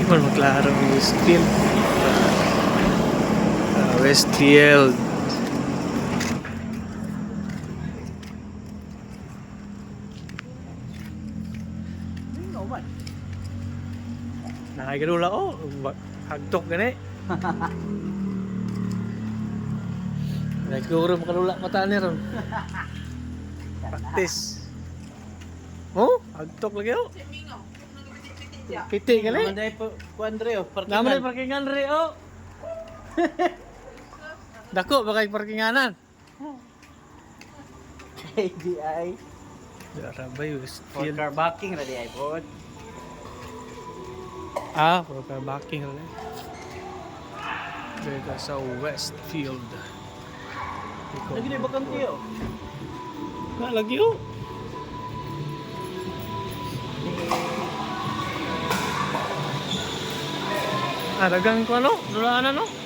man maklaro ang Westfield. Westfield. Nakagalula ko. Hagtok gani. Nagsiguro makalula mata ni ron. Practice. Oh, hagtok lagi oh. Piti gali. Naman dahil po, Andreo, Naman ay parkingan ri oh. Dako ba kay parkinganan? KGI. Darabay For Westfield. car backing, ready ay po. For car backing rin. Dito sa Westfield. Lagi na bakante yun. Lagi oh. Dagang ko ano? Dulaan ano?